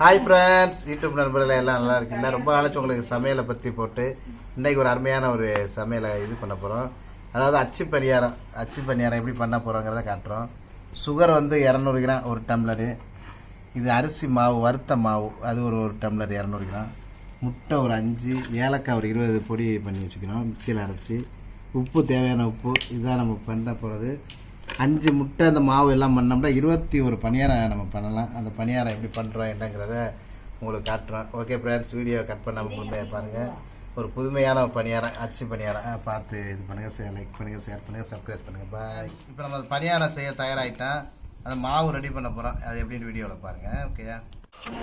Hi friends, YouTube நண்பர்கள் எல்லாம் நல்லா இருக்கீங்களா? ரொம்ப நாளைக்கு உங்களுக்கு சமையலை பற்றி போட்டு இன்றைக்கி ஒரு அருமையான ஒரு சமையலை இது பண்ண போகிறோம். அதாவது அச்சு பணியாரம் எப்படி பண்ண போகிறோங்கிறத காட்டுறோம். சுகர் வந்து 200 கிராம் ஒரு டம்ளரு. இது அரிசி மாவு, வறுத்த மாவு, அது ஒரு டம்ளர் 200 கிராம். முட்டை ஒரு 5, ஏலக்காய் ஒரு 20 பொடி பண்ணி வச்சுக்கிறோம் மிக்சியில் அரைச்சி. உப்பு, தேவையான உப்பு. இதுதான் நம்ம பண்ண போகிறது. 5 முட்டை அந்த மாவு எல்லாம் பண்ணோம்னா 21 பணியாரம் நம்ம பண்ணலாம். அந்த பணியாரம் எப்படி பண்ணுறோம் என்னங்கிறத உங்களுக்கு காட்டுறோம். ஓகே ஃப்ரெண்ட்ஸ், வீடியோ கட் பண்ணாமல் முழுமையாக பாருங்கள். ஒரு புதுமையான பணியாரம், அச்சு பணியாரம் பார்த்து இது பண்ணுங்கள். லைக் பண்ணுங்கள், ஷேர் பண்ணுங்கள், சப்ஸ்கிரைப் பண்ணுங்கள். பாய். இப்போ நம்ம பணியாரம் செய்ய தயாராகிட்டா அந்த மாவு ரெடி பண்ண போகிறோம். அது எப்படின்னு வீடியோவில் பாருங்கள். ஓகேயா?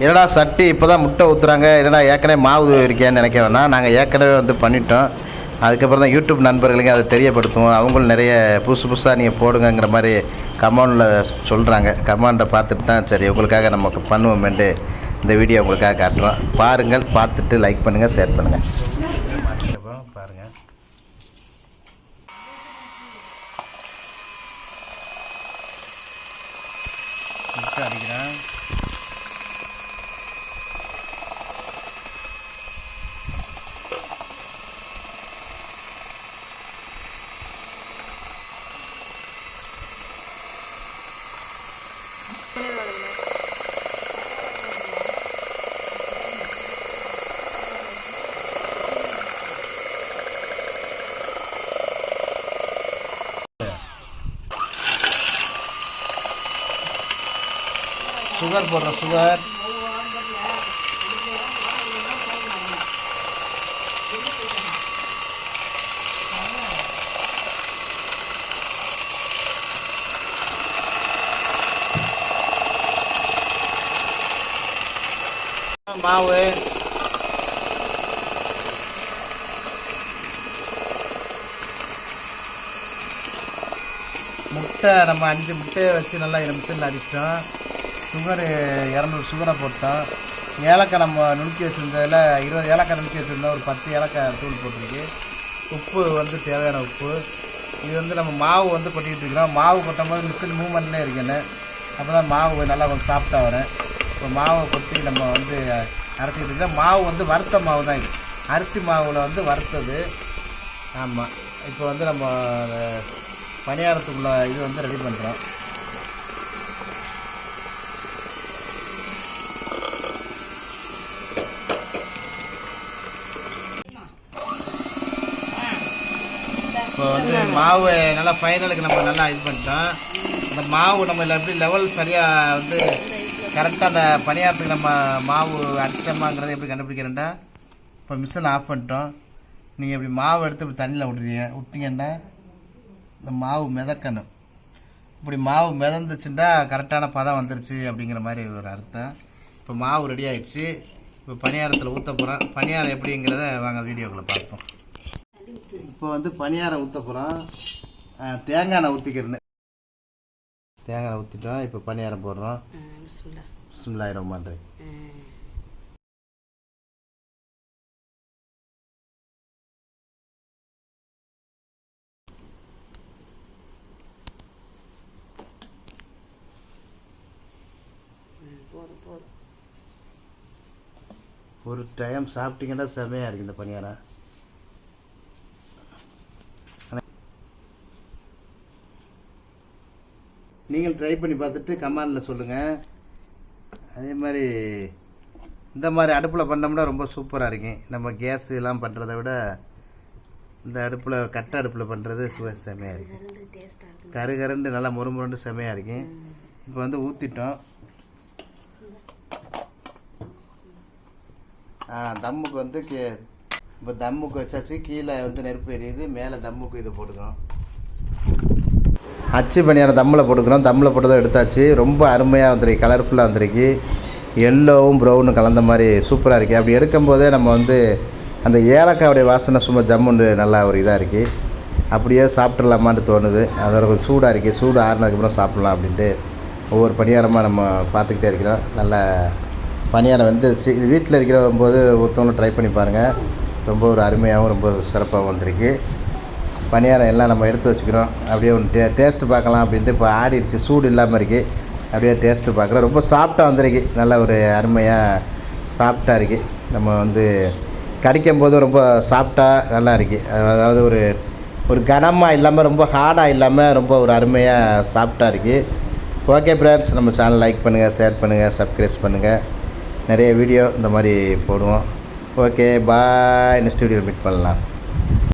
என்னடா சட்டி இப்போ தான் முட்டை ஊற்றுறாங்க, என்னடா ஏற்கனவே மாவு இருக்கேன்னு நினைக்க வேணாம். நாங்கள் ஏற்கனவே வந்து பண்ணிட்டோம். அதுக்கப்புறம் தான் யூடியூப் நண்பர்களுக்கு அதை தெரியப்படுத்துவோம். அவங்களும் நிறைய புதுசாக நீங்கள் போடுங்கிற மாதிரி கமெண்டில் சொல்கிறாங்க. கமெண்டை பார்த்துட்டு தான் சரி உங்களுக்காக நமக்கு பண்ணுவோமேட்டு இந்த வீடியோ உங்களுக்காக காட்டுறோம். பாருங்கள், பார்த்துட்டு லைக் பண்ணுங்கள், ஷேர் பண்ணுங்கள். பாருங்கள், முட்டை அடிக்கிறேன். சுகர் போடுறோம். சுகர் மாவு, முட்டை நம்ம 5 முட்டையை வச்சு நல்லா மிஷினில் அடிச்சிட்டோம். சுகரு 200 சுகரை போட்டோம். ஏலக்காய் நம்ம நுணுக்கி வச்சுருந்ததில் 20 ஏலக்காய் நுணுக்கி வச்சுருந்தோம். ஒரு 10 ஏலக்காய் தூள் போட்டிருக்கு. உப்பு வந்து தேவையான உப்பு. இது வந்து நம்ம மாவு வந்து கொட்டிக்கிட்டு இருக்கிறோம். மாவு கொட்டும் போது மிஷின் மூவ்மெண்ட்லேயே இருக்கேன்னு, அப்போ தான் மாவு நல்லா கொஞ்சம் சாஃப்டாக வரும். இப்போ மாவை கொட்டி நம்ம வந்து அரைச்சிக்கிட்டு இருக்கோம். மாவு வந்து வறுத்த மாவு தான். இது அரிசி மாவில் வந்து வறுத்தது. ஆமாம், இப்போ வந்து நம்ம பணியாரத்துக்குள்ள இது வந்து ரெடி பண்ணுறோம். இப்போ வந்து மாவு நல்லா ஃபைனலுக்கு நம்ம நல்லா இது பண்ணிட்டோம். இந்த மாவு நம்ம எப்படி லெவல் சரியாக வந்து கரெக்டாக அந்த பணியாரத்துக்கு நம்ம மாவு அடிச்சிட்டோமாங்கிறத எப்படி கண்டுபிடிக்கிறேன்டா, இப்போ மிஷின் ஆஃப் பண்ணிட்டோம். நீங்கள் இப்படி மாவு எடுத்து இப்படி தண்ணியில் விட்டிங்கன்னா இந்த மாவு மிதக்கணும். இப்படி மாவு மிதந்துச்சுன்னா கரெக்டான பதம் வந்துருச்சு அப்படிங்கிற மாதிரி ஒரு அர்த்தம். இப்போ மாவு ரெடி ஆகிடுச்சு. இப்போ பணியாரத்தில் ஊற்ற போகிறோம். பணியாரம் எப்படிங்கிறத வாங்க வீடியோக்குள்ளே பார்ப்போம். இப்போ வந்து பணியாரம் ஊற்ற போகிறோம். தேங்காய் எண்ணெய் ஊற்றிக்கிறேன்னு தேங்காய் எண்ணெய் ஊற்றிட்டோம். இப்போ பணியாரம் போடுறோம். பிஸ்மில்லாஹ் ரஹ்மான் ரஹீம். ஒரு டைம் சாப்பிட்டீங்கன்னா செமையாக இருக்குது இந்த பணியாரம். நீங்கள் ட்ரை பண்ணி பார்த்துட்டு கமெண்டில் சொல்லுங்கள். அதே மாதிரி இந்த மாதிரி அடுப்பில் பண்ணோம்னா ரொம்ப சூப்பராக இருக்கும். நம்ம கேஸ் எல்லாம் பண்ணுறத விட இந்த அடுப்பில், கட்டை அடுப்பில் பண்ணுறது செமையாக இருக்கும். கருண்டு நல்லா முறுமுறுண்டு செமையாக இருக்கும். இப்போ வந்து ஊற்றிட்டோம். தம்முக்கு வந்து இப்போ தம்முக்கு வச்சாச்சு. கீழே வந்து நெருப்பு எரியுது, மேலே தம்முக்கு இது போட்டுக்கணும். அச்சு பணியாரம் தம்மில் போட்டுக்கிறோம். தம்மில் போட்டதை எடுத்தாச்சு. ரொம்ப அருமையாக வந்துருக்கு, கலர்ஃபுல்லாக வந்துருக்கு. எல்லோவும் ப்ரௌனும் கலந்த மாதிரி சூப்பராக இருக்குது. அப்படி எடுக்கும்போதே நம்ம வந்து அந்த ஏலக்காவுடைய வாசனை சும்மா ஜம்முண்டு நல்லா ஒரு இதாக இருக்குது. அப்படியே சாப்பிட்றலாமான்னு தோணுது. அதோட கொஞ்சம் சூடாக இருக்குது. சூடு ஆறுனதுக்கப்புறம் சாப்பிட்லாம் அப்படின்ட்டு ஒவ்வொரு பணியாரமாக நம்ம பார்த்துக்கிட்டே இருக்கிறோம். நல்லா பணியாரம் வந்துருச்சு. இது வீட்டில் இருக்கிற போது ஒருத்தவங்களும் ட்ரை பண்ணி பாருங்கள். ரொம்ப ஒரு அருமையாகவும் ரொம்ப சிறப்பாகவும் வந்திருக்கு. பணியாரம் எல்லாம் நம்ம எடுத்து வச்சுக்கிறோம். அப்படியே ஒன்று டேஸ்ட்டு பார்க்கலாம் அப்படின்ட்டு இப்போ ஆடிடுச்சு, சூடு இல்லாமல் இருக்குது. அப்படியே டேஸ்ட்டு பார்க்குறேன். ரொம்ப சாஃப்டாக வந்திருக்கு, நல்ல ஒரு அருமையாக சாஃப்டாக இருக்குது. நம்ம வந்து கடிக்கும் போது ரொம்ப சாஃப்டாக நல்லா இருக்குது. அதாவது ஒரு கனமாக இல்லாமல் ரொம்ப ஹார்டாக இல்லாமல் ரொம்ப ஒரு அருமையாக சாஃப்டாக இருக்குது. ஓகே ஃப்ரெண்ட்ஸ், நம்ம சேனல் லைக் பண்ணுங்கள், ஷேர் பண்ணுங்கள், சப்ஸ்கிரைப் பண்ணுங்கள். நிறைய வீடியோ இந்த மாதிரி போடுவோம். Okay bye, next video meet பண்ணலாம்.